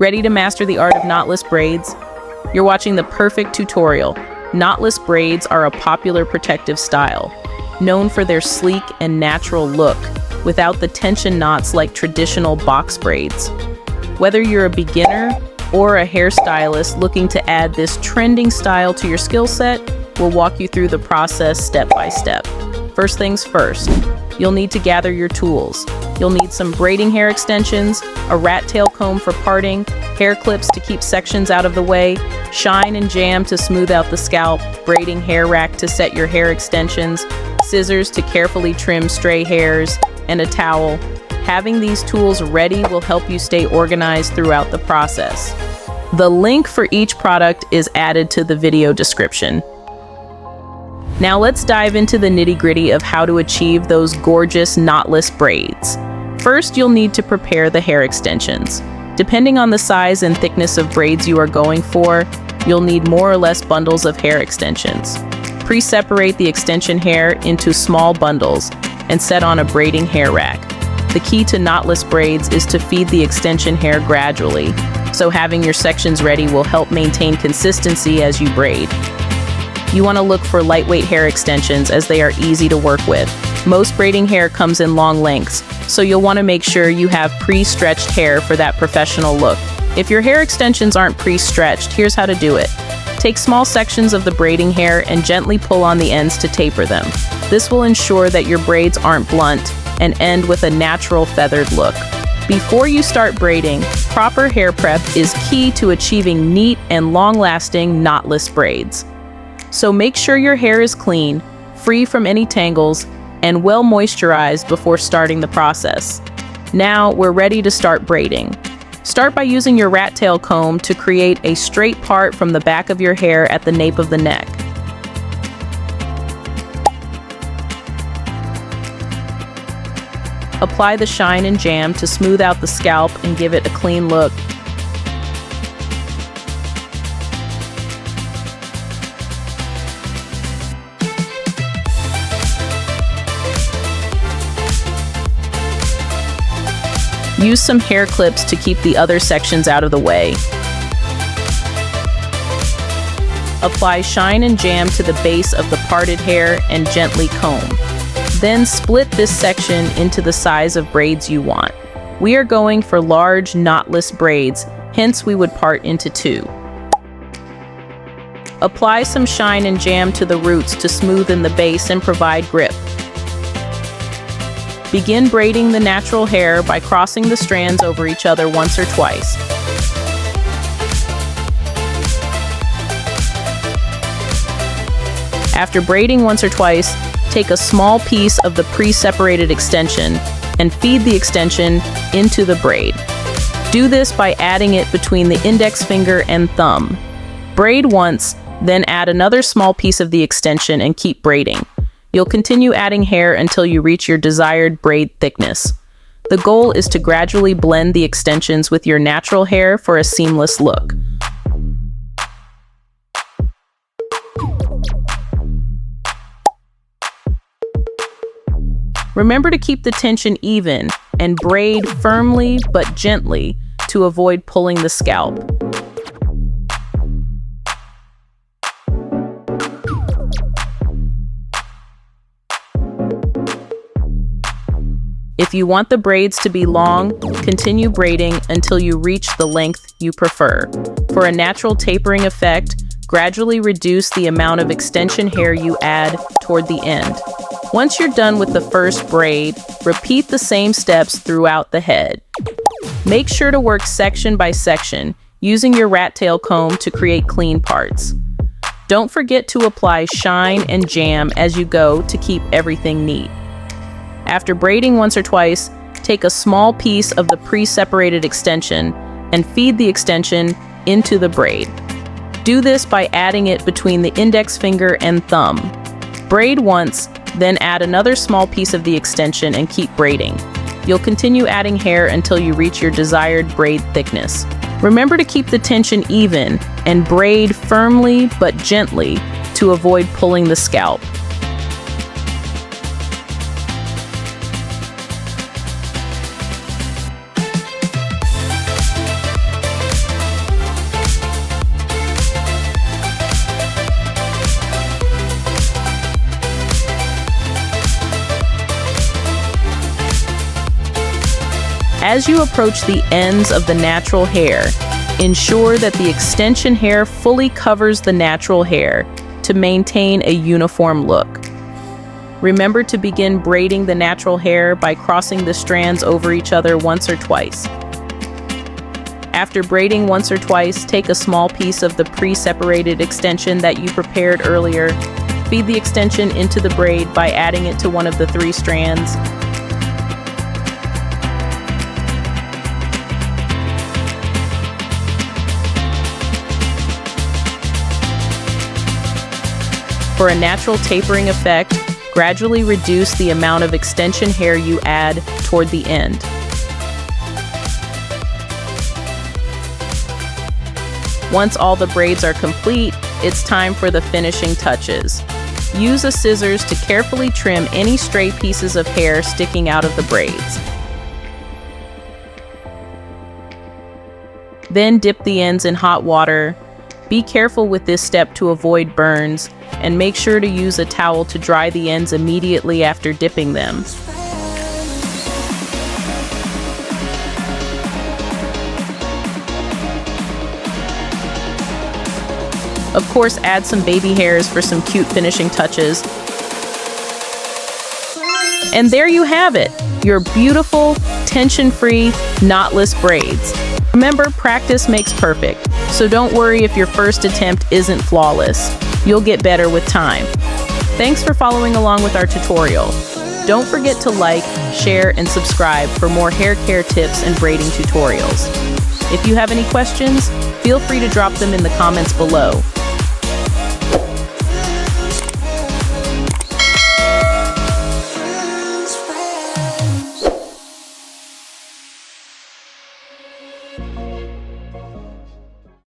Ready to master the art of knotless braids? You're watching the perfect tutorial. Knotless braids are a popular protective style, known for their sleek and natural look, without the tension knots like traditional box braids. Whether you're a beginner or a hairstylist looking to add this trending style to your skill set, we'll walk you through the process step by step. First things first, you'll need to gather your tools. You'll need some braiding hair extensions, a rat tail comb for parting, hair clips to keep sections out of the way, shine and jam to smooth out the scalp, braiding hair rack to set your hair extensions, scissors to carefully trim stray hairs, and a towel. Having these tools ready will help you stay organized throughout the process. The link for each product is added to the video description. Now let's dive into the nitty-gritty of how to achieve those gorgeous knotless braids. First, you'll need to prepare the hair extensions. Depending on the size and thickness of braids you are going for, you'll need more or less bundles of hair extensions. Pre-separate the extension hair into small bundles and set on a braiding hair rack. The key to knotless braids is to feed the extension hair gradually, so having your sections ready will help maintain consistency as you braid. You want to look for lightweight hair extensions as they are easy to work with. Most braiding hair comes in long lengths, so you'll want to make sure you have pre-stretched hair for that professional look. If your hair extensions aren't pre-stretched, here's how to do it. Take small sections of the braiding hair and gently pull on the ends to taper them. This will ensure that your braids aren't blunt and end with a natural feathered look. Before you start braiding, proper hair prep is key to achieving neat and long-lasting knotless braids. So make sure your hair is clean, free from any tangles, and well moisturized before starting the process. Now we're ready to start braiding. Start by using your rat tail comb to create a straight part from the back of your hair at the nape of the neck. Apply the shine and jam to smooth out the scalp and give it a clean look. Use some hair clips to keep the other sections out of the way. Apply shine and jam to the base of the parted hair and gently comb. Then split this section into the size of braids you want. We are going for large knotless braids, hence we would part into two. Apply some shine and jam to the roots to smoothen the base and provide grip. Begin braiding the natural hair by crossing the strands over each other once or twice. After braiding once or twice, take a small piece of the pre-separated extension and feed the extension into the braid. Do this by adding it between the index finger and thumb. Braid once, then add another small piece of the extension and keep braiding. You'll continue adding hair until you reach your desired braid thickness. The goal is to gradually blend the extensions with your natural hair for a seamless look. Remember to keep the tension even and braid firmly but gently to avoid pulling the scalp. If you want the braids to be long, continue braiding until you reach the length you prefer. For a natural tapering effect, gradually reduce the amount of extension hair you add toward the end. Once you're done with the first braid, repeat the same steps throughout the head. Make sure to work section by section, using your rat tail comb to create clean parts. Don't forget to apply shine and jam as you go to keep everything neat. After braiding once or twice, take a small piece of the pre-separated extension and feed the extension into the braid. Do this by adding it between the index finger and thumb. Braid once, then add another small piece of the extension and keep braiding. You'll continue adding hair until you reach your desired braid thickness. Remember to keep the tension even and braid firmly but gently to avoid pulling the scalp. As you approach the ends of the natural hair, ensure that the extension hair fully covers the natural hair to maintain a uniform look. Remember to begin braiding the natural hair by crossing the strands over each other once or twice. After braiding once or twice, take a small piece of the pre-separated extension that you prepared earlier. Feed the extension into the braid by adding it to one of the 3 strands. For a natural tapering effect, gradually reduce the amount of extension hair you add toward the end. Once all the braids are complete, it's time for the finishing touches. Use a scissors to carefully trim any stray pieces of hair sticking out of the braids. Then dip the ends in hot water. Be careful with this step to avoid burns, and make sure to use a towel to dry the ends immediately after dipping them. Of course, add some baby hairs for some cute finishing touches. And there you have it, your beautiful, tension-free, knotless braids. Remember, practice makes perfect, so don't worry if your first attempt isn't flawless. You'll get better with time. Thanks for following along with our tutorial. Don't forget to like, share, and subscribe for more hair care tips and braiding tutorials. If you have any questions, feel free to drop them in the comments below.